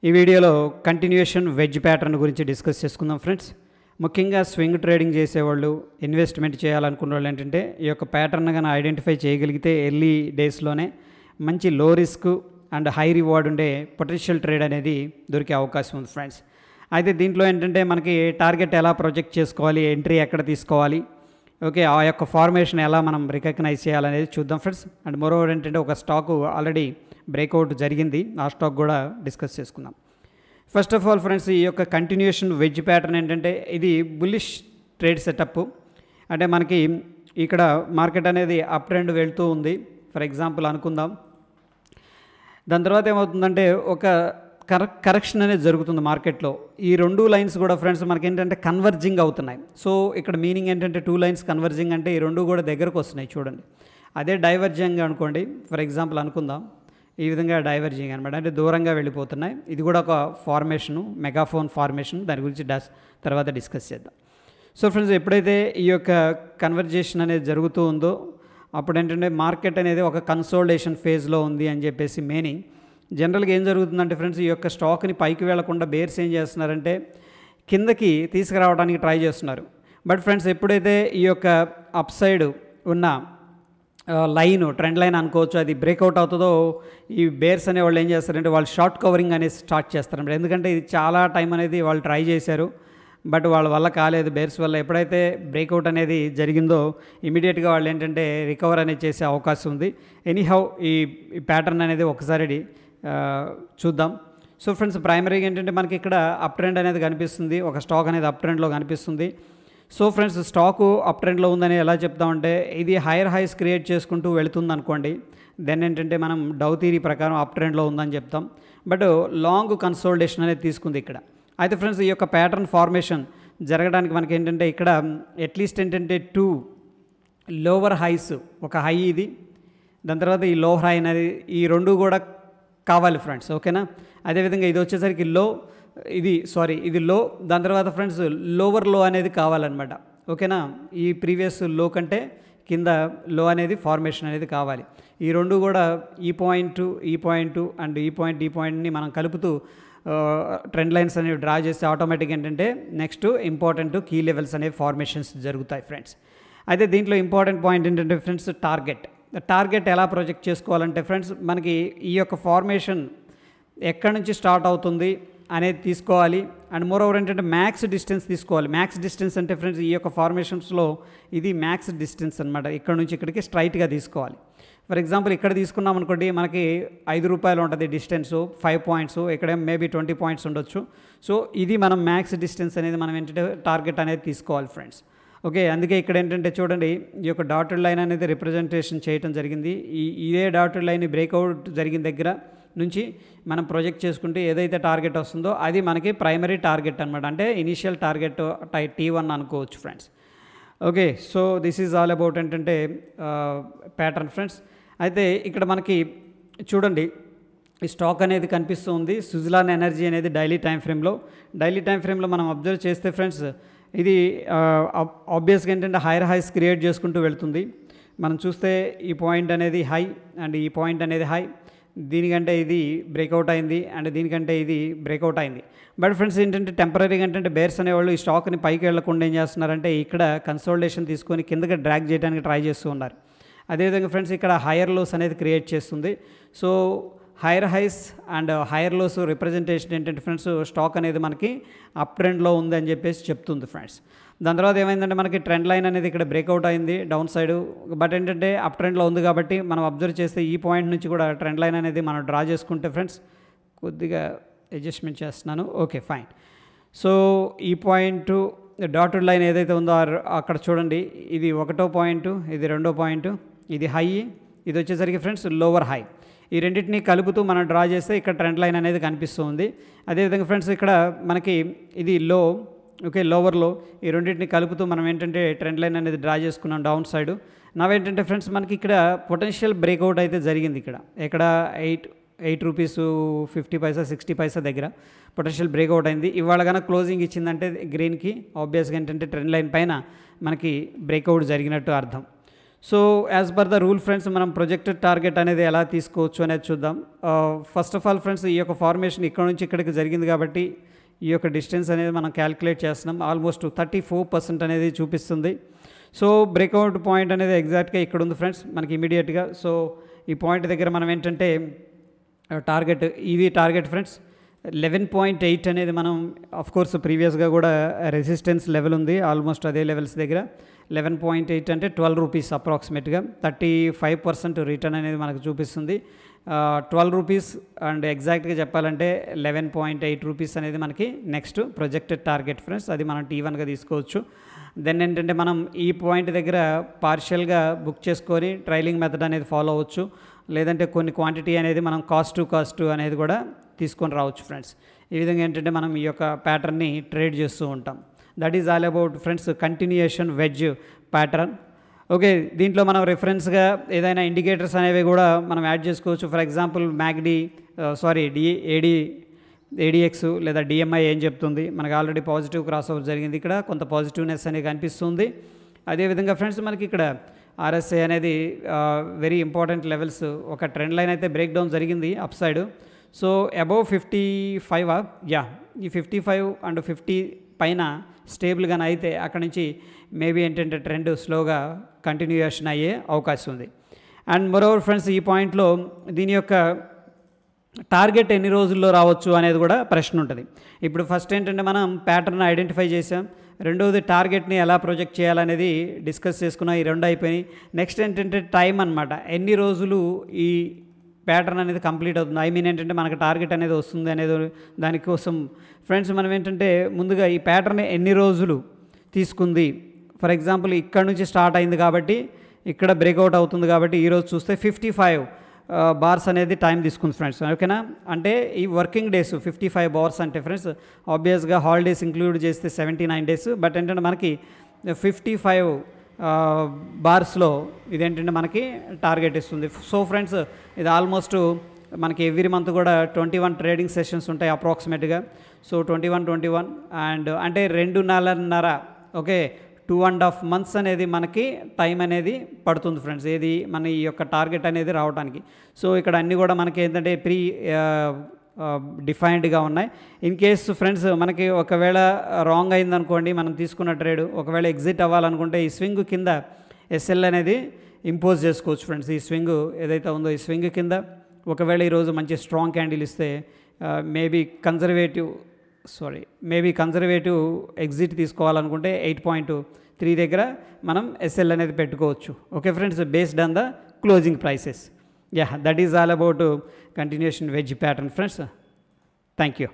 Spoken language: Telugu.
ఈ వీడియోలో కంటిన్యూషన్ వెడ్జ్ ప్యాటర్న్ గురించి డిస్కస్ చేసుకుందాం ఫ్రెండ్స్. ముఖ్యంగా స్వింగ్ ట్రేడింగ్ చేసేవాళ్ళు, ఇన్వెస్ట్మెంట్ చేయాలనుకున్న వాళ్ళు ఏంటంటే ఈ యొక్క ప్యాటర్న్ కానీ ఐడెంటిఫై చేయగలిగితే ఎర్లీ డేస్లోనే మంచి లో రిస్క్ అండ్ హై రివార్డ్ ఉండే పొటెన్షియల్ ట్రేడ్ అనేది దొరికే అవకాశం ఉంది ఫ్రెండ్స్. అయితే దీంట్లో ఏంటంటే మనకి టార్గెట్ ఎలా ప్రొజెక్ట్ చేసుకోవాలి, ఎంట్రీ ఎక్కడ తీసుకోవాలి, ఓకే, ఆ యొక్క ఫార్మేషన్ ఎలా మనం రికగ్నైజ్ చేయాలనేది చూద్దాం ఫ్రెండ్స్. అండ్ మరోవర్ ఏంటంటే ఒక స్టాకు ఆల్రెడీ బ్రేక్అవుట్ జరిగింది, ఆ స్టాక్ కూడా డిస్కస్ చేసుకుందాం. ఫస్ట్ ఆఫ్ ఆల్ ఫ్రెండ్స్, ఈ యొక్క కంటిన్యూషన్ వెడ్జ్ ప్యాటర్న్ ఏంటంటే ఇది బుల్లిష్ ట్రేడ్ సెటప్. అంటే మనకి ఇక్కడ మార్కెట్ అనేది అప్ ట్రెండ్ వెళ్తూ ఉంది ఫర్ ఎగ్జాంపుల్ అనుకుందాం. దాని తర్వాత ఏమవుతుందంటే ఒక కరెక్షన్ అనేది జరుగుతుంది మార్కెట్లో. ఈ రెండు లైన్స్ కూడా ఫ్రెండ్స్ మనకి ఏంటంటే కన్వర్జింగ్ అవుతున్నాయి. సో ఇక్కడ మీనింగ్ ఏంటంటే టూ లైన్స్ కన్వర్జింగ్ అంటే ఈ రెండు కూడా దగ్గరకు వస్తున్నాయి చూడండి. అదే డైవర్జింగ్ అనుకోండి ఫర్ ఎగ్జాంపుల్ అనుకుందాం, ఈ విధంగా డైవర్జింగ్ అనమాట, అంటే దూరంగా వెళ్ళిపోతున్నాయి. ఇది కూడా ఒక ఫార్మేషను, మెగాఫోన్ ఫార్మేషన్, దాని గురించి తర్వాత డిస్కస్ చేద్దాం. సో ఫ్రెండ్స్, ఎప్పుడైతే ఈ యొక్క కన్వర్జేషన్ అనేది జరుగుతూ ఉందో అప్పుడు ఏంటంటే మార్కెట్ అనేది ఒక కన్సోలిడేషన్ ఫేజ్లో ఉంది అని చెప్పేసి మీనింగ్. జనరల్గా ఏం జరుగుతుందంటే ఫ్రెండ్స్, ఈ యొక్క స్టాక్ని పైకి వెళ్లకుండా బేర్స్ ఏం చేస్తున్నారంటే కిందకి తీసుకురావడానికి ట్రై చేస్తున్నారు. బట్ ఫ్రెండ్స్, ఎప్పుడైతే ఈ యొక్క అప్ సైడ్ ఉన్న లైన్, ట్రెండ్ లైన్ అనుకోవచ్చు, అది బ్రేక్అవుట్ అవుతుందో ఈ బేర్స్ అనే వాళ్ళు ఏం చేస్తారంటే వాళ్ళు షార్ట్ కవరింగ్ అనేది స్టార్ట్ చేస్తారన్నమాట. ఎందుకంటే ఇది చాలా టైం అనేది వాళ్ళు ట్రై చేశారు, బట్ వాళ్ళ వల్ల కాలేదు బేర్స్ వల్ల. ఎప్పుడైతే బ్రేక్అవుట్ అనేది జరిగిందో ఇమీడియట్గా వాళ్ళు ఏంటంటే రికవర్ అనేది చేసే అవకాశం ఉంది. ఎనీహౌ ఈ ప్యాటర్న్ అనేది ఒకసారి చూద్దాం. సో ఫ్రెండ్స్, ప్రైమరీగా ఏంటంటే మనకి ఇక్కడ అప్ ట్రెండ్ అనేది కనిపిస్తుంది, ఒక స్టాక్ అనేది అప్ ట్రెండ్లో కనిపిస్తుంది. సో ఫ్రెండ్స్, స్టాకు అప్ ట్రెండ్లో ఉందని ఎలా చెప్తామంటే ఇది హైయర్ హైస్ క్రియేట్ చేసుకుంటూ వెళుతుంది అనుకోండి, దెన్ ఏంటంటే మనం డౌ థియరీ ప్రకారం అప్ ట్రెండ్లో ఉందని చెప్తాం. బట్ లాంగ్ కన్సోలిడేషన్ అనేది తీసుకుంది ఇక్కడ. అయితే ఫ్రెండ్స్, ఈ యొక్క ప్యాటర్న్ ఫార్మేషన్ జరగడానికి మనకి ఏంటంటే ఇక్కడ అట్లీస్ట్ ఏంటంటే 2 లోవర్ హైస్, ఒక హై ఇది, దాని తర్వాత ఈ లోవర్ హై అనేది, ఈ రెండు కూడా కావాలి ఫ్రెండ్స్, ఓకేనా. అదేవిధంగా ఇది వచ్చేసరికి ఇది లో, దాని తర్వాత ఫ్రెండ్స్ లోవర్ లో అనేది కావాలన్నమాట, ఓకేనా. ఈ ప్రీవియస్ లో కంటే కింద లో అనేది ఫార్మేషన్ అనేది కావాలి. ఈ రెండు కూడా ఈ పాయింట్ అండ్ ఈ పాయింట్ని మనం కలుపుతూ ట్రెండ్ లైన్స్ అనేవి డ్రా చేస్తే ఆటోమేటిక్ ఏంటంటే నెక్స్ట్ ఇంపార్టెంట్ కీ లెవెల్స్ అనేవి ఫార్మేషన్స్ జరుగుతాయి ఫ్రెండ్స్. అయితే దీంట్లో ఇంపార్టెంట్ పాయింట్ ఏంటంటే ఫ్రెండ్స్ టార్గెట్ ఎలా ప్రొజెక్ట్ చేసుకోవాలంటే ఫ్రెండ్స్, మనకి ఈ యొక్క ఫార్మేషన్ ఎక్కడి నుంచి స్టార్ట్ అవుతుంది అనేది తీసుకోవాలి. అండ్ మోరోవర్ ఏంటంటే మ్యాక్స్ డిస్టెన్స్ తీసుకోవాలి. మ్యాక్స్ డిస్టెన్స్ అంటే ఫ్రెండ్స్ ఈ యొక్క ఫార్మేషన్స్లో ఇది మ్యాక్స్ డిస్టెన్స్ అనమాట, ఇక్కడ నుంచి ఇక్కడికి స్ట్రైట్గా తీసుకోవాలి. ఫర్ ఎగ్జాంపుల్ ఇక్కడ తీసుకున్నాం అనుకోండి, మనకి 5 రూపాయలు ఉంటుంది డిస్టెన్స్, 5 పాయింట్స్, ఇక్కడ మేబీ 20 పాయింట్స్ ఉండొచ్చు. సో ఇది మనం మ్యాక్స్ డిస్టెన్స్ అనేది మనం ఏంటంటే టార్గెట్ అనేది తీసుకోవాలి ఫ్రెండ్స్, ఓకే. అందుకే ఇక్కడ ఏంటంటే చూడండి, ఈ యొక్క డాటెడ్ లైన్ అనేది రిప్రజెంటేషన్ చేయడం జరిగింది. ఇదే డాటెడ్ లైన్ బ్రేక్అవుట్ జరిగిన దగ్గర నుంచి మనం ప్రొజెక్ట్ చేసుకుంటే ఏదైతే టార్గెట్ వస్తుందో అది మనకి ప్రైమరీ టార్గెట్ అనమాట, అంటే ఇనీషియల్ టార్గెట్ T1 అనుకోవచ్చు friends, okay. So this is all about ఏంటంటే ప్యాటర్న్ ఫ్రెండ్స్. అయితే ఇక్కడ మనకి చూడండి ఈ స్టాక్ అనేది కనిపిస్తూ ఉంది, సుజలాన్ ఎనర్జీ అనేది డైలీ టైం ఫ్రేమ్లో మనం అబ్జర్వ్ చేస్తే ఫ్రెండ్స్, ఇది ఆబ్వియస్గా ఏంటంటే హైయర్ హైస్ క్రియేట్ చేసుకుంటూ వెళ్తుంది. మనం చూస్తే ఈ పాయింట్ అనేది హై అండ్ ఈ పాయింట్ అనేది హై, దీనికంటే ఇది బ్రేక్అవుట్ అయింది అండ్ దీనికంటే ఇది బ్రేక్అవుట్ అయింది. బట్ ఫ్రెండ్స్ ఏంటంటే టెంపరీగా ఏంటంటే బేర్స్ అనేవాళ్ళు ఈ స్టాక్ని పైకి వెళ్లకుండా ఏం చేస్తున్నారంటే ఇక్కడ కన్సోలిడేషన్ తీసుకొని కిందకి డ్రాగ్ చేయడానికి ట్రై చేస్తూ ఉన్నారు. అదేవిధంగా ఫ్రెండ్స్ ఇక్కడ హైయర్ లోస్ అనేది క్రియేట్ చేస్తుంది. So higher highs and higher lows representation ఏంటంటే ఫ్రెండ్స్ స్టాక్ అనేది మనకి అప్ ట్రెండ్లో ఉంది అని చెప్పేసి చెప్తుంది ఫ్రెండ్స్. దాని తర్వాత ఏమైందంటే మనకి ట్రెండ్ లైన్ అనేది ఇక్కడ బ్రేక్అవుట్ అయింది డౌన్ సైడ్, బట్ ఏంటంటే అప్ ట్రెండ్లో ఉంది కాబట్టి మనం అబ్జర్వ్ చేస్తే ఈ పాయింట్ నుంచి కూడా ట్రెండ్ లైన్ అనేది మనం డ్రా చేసుకుంటే ఫ్రెండ్స్, కొద్దిగా అడ్జస్ట్మెంట్ చేస్తున్నాను, ఓకే ఫైన్. సో ఈ పాయింట్ డాటెడ్ లైన్ ఏదైతే ఉందో అక్కడ చూడండి, ఇది 1వ పాయింట్, ఇది 2వ పాయింట్, ఇది హై, ఇది వచ్చేసరికి ఫ్రెండ్స్ లోవర్ హై. ఈ రెండింటిని కలుపుతూ మనం డ్రా చేస్తే ఇక్కడ ట్రెండ్ లైన్ అనేది కనిపిస్తుంది. అదేవిధంగా ఫ్రెండ్స్ ఇక్కడ మనకి ఇది లో, ఓకే, లోవర్ లో, ఈ రెండింటిని కలుపుతూ మనం ఏంటంటే ట్రెండ్ లైన్ అనేది డ్రా చేసుకున్నాం డౌన్ సైడ్. నావేంటంటే ఫ్రెండ్స్ మనకి ఇక్కడ పొటెన్షియల్ బ్రేక్అవుట్ అయితే జరిగింది. ఇక్కడ 8 రూపీస్ 50 పైసా 60 పైసా దగ్గర పొటెన్షియల్ బ్రేక్అవుట్ అయింది. ఇవాళ కనుక క్లోజింగ్ ఇచ్చిందంటే గ్రీన్కి ఆబ్వియస్గా ఏంటంటే ట్రెండ్ లైన్ పైన మనకి బ్రేక్అవుట్ జరిగినట్టు అర్థం. So as per the rule friends మనం ప్రొజెక్టెడ్ టార్గెట్ అనేది ఎలా తీసుకోవచ్చు అనేది చూద్దాం. ఫస్ట్ ఆఫ్ ఆల్ ఫ్రెండ్స్, ఈ యొక్క ఫార్మేషన్ ఇక్కడ నుంచి ఇక్కడికి జరిగింది కాబట్టి ఈ యొక్క డిస్టెన్స్ అనేది మనం క్యాలిక్యులేట్ చేస్తున్నాం. ఆల్మోస్ట్ 34% అనేది చూపిస్తుంది. సో బ్రేక్అవుట్ పాయింట్ అనేది ఎగ్జాక్ట్గా ఇక్కడ ఉంది ఫ్రెండ్స్ మనకి ఇమీడియట్గా. సో ఈ పాయింట్ దగ్గర మనం ఏంటంటే టార్గెట్, ఇది టార్గెట్ ఫ్రెండ్స్ 11.8 అనేది మనం కోర్స్ ప్రీవియస్గా కూడా రెసిస్టెన్స్ లెవెల్ ఉంది, ఆల్మోస్ట్ అదే లెవెల్స్ దగ్గర 11.8 అంటే 12 రూపీస్ అప్రాక్సిమేట్గా 35% రిటర్న్ అనేది మనకు చూపిస్తుంది. 12 రూపీస్ అండ్ ఎగ్జాక్ట్గా చెప్పాలంటే 11.8 రూపీస్ అనేది మనకి నెక్స్ట్ ప్రొజెక్టెడ్ టార్గెట్ ఫ్రెండ్స్. అది మనం T1గా తీసుకోవచ్చు. దెన్ ఏంటంటే మనం ఈ పాయింట్ దగ్గర పార్షియల్గా బుక్ చేసుకొని ట్రైలింగ్ మెథడ్ అనేది ఫాలో అవ్వచ్చు, లేదంటే కొన్ని క్వాంటిటీ అనేది మనం కాస్ట్ టు కాస్ట్ అనేది కూడా తీసుకొని రావచ్చు ఫ్రెండ్స్. ఈ విధంగా ఏంటంటే మనం ఈ యొక్క ప్యాటర్న్ని ట్రేడ్ చేస్తూ ఉంటాం. That is all about friends continuation wedge pattern. Okay, దీంట్లో మనం రెఫరెన్స్గా ఏదైనా ఇండికేటర్స్ అనేవి కూడా మనం యాడ్ చేసుకోవచ్చు. ఫర్ ఎగ్జాంపుల్ ఏడిఎక్స్ లేదా డిఎంఐ ఏం చెప్తుంది, మనకు ఆల్రెడీ పాజిటివ్ క్రాస్ ఓవర్ జరిగింది, ఇక్కడ కొంత పాజిటివ్నెస్ అనేది కనిపిస్తుంది. అదేవిధంగా ఫ్రెండ్స్ మనకి ఇక్కడ ఆర్ఎస్ఐ అనేది వెరీ ఇంపార్టెంట్ లెవెల్స్, ఒక ట్రెండ్ లైన్ అయితే బ్రేక్ డౌన్ జరిగింది అప్ సైడ్. సో అబౌవ్ 55 ఈ 55 అండ్ 50 పైన స్టేబుల్గానే అయితే అక్కడ నుంచి మేబీ ఏంటంటే ట్రెండ్ స్లోగా కంటిన్యూయేషన్ అయ్యే అవకాశం ఉంది. అండ్ మరోవర్ ఫ్రెండ్స్, ఈ పాయింట్లో దీని యొక్క టార్గెట్ ఎన్ని రోజుల్లో రావచ్చు అనేది కూడా ప్రశ్న ఉంటుంది. ఇప్పుడు ఫస్ట్ ఏంటంటే మనం ప్యాటర్న్ ఐడెంటిఫై చేసాం, రెండవది టార్గెట్ని ఎలా ప్రొజెక్ట్ చేయాలనేది డిస్కస్ చేసుకున్నాం, ఈ రెండు అయిపోయినాయి. నెక్స్ట్ ఏంటంటే టైం అనమాట, ఎన్ని రోజులు ఈ ప్యాటర్న్ అనేది కంప్లీట్ అవుతుంది, ఐ మీన్ ఏంటంటే మనకు టార్గెట్ అనేది వస్తుంది అనేది. దానికోసం ఫ్రెండ్స్ మనం ఏంటంటే ముందుగా ఈ ప్యాటర్న్ ఎన్ని రోజులు తీసుకుంది, ఫర్ ఎగ్జాంపుల్ ఇక్కడ నుంచి స్టార్ట్ అయింది కాబట్టి ఇక్కడ బ్రేక్అవుట్ అవుతుంది కాబట్టి ఈరోజు చూస్తే 55 బార్స్ అనేది టైం తీసుకుంది ఫ్రెండ్స్. ఓకేనా, అంటే ఈ వర్కింగ్ డేస్ 55 బార్స్ అంటే ఫ్రెండ్స్ ఆబ్వియస్గా హాలిడేస్ ఇంక్లూడ్ చేస్తే 79 డేస్, బట్ ఏంటంటే మనకి 55 బార్స్లో ఇదేంటంటే మనకి టార్గెట్ ఇస్తుంది. సో ఫ్రెండ్స్ ఇది ఆల్మోస్ట్ మనకి ఎవ్రీ మంత్ కూడా 21 ట్రేడింగ్ సెషన్స్ ఉంటాయి అప్రాక్సిమేట్గా. సో 21 అండ్ అంటే 2.5 ఓకే 2.5 months అనేది మనకి టైం అనేది పడుతుంది ఫ్రెండ్స్, ఏది మన ఈ యొక్క టార్గెట్ అనేది రావడానికి. సో ఇక్కడ అన్నీ కూడా మనకి ఏంటంటే డిఫైన్డ్గా ఉన్నాయి. ఇన్ కేస్ ఫ్రెండ్స్ మనకి ఒకవేళ రాంగ్ అయిందనుకోండి, మనం తీసుకున్న ట్రేడ్ ఒకవేళ ఎగ్జిట్ అవ్వాలనుకుంటే ఈ స్వింగ్ కింద ఎస్ఎల్ అనేది ఇంపోజ్ చేసుకోవచ్చు ఫ్రెండ్స్. ఈ స్వింగ్ ఏదైతే ఉందో ఈ స్వింగ్ కింద ఒకవేళ ఈరోజు మంచి స్ట్రాంగ్ క్యాండిల్ ఇస్తే మేబీ కన్జర్వేటివ్ ఎగ్జిట్ తీసుకోవాలనుకుంటే 8.3 దగ్గర మనం ఎస్ఎల్ అనేది పెట్టుకోవచ్చు. Okay friends, based on the closing prices. That is all about continuation wedge pattern friends. Thank you.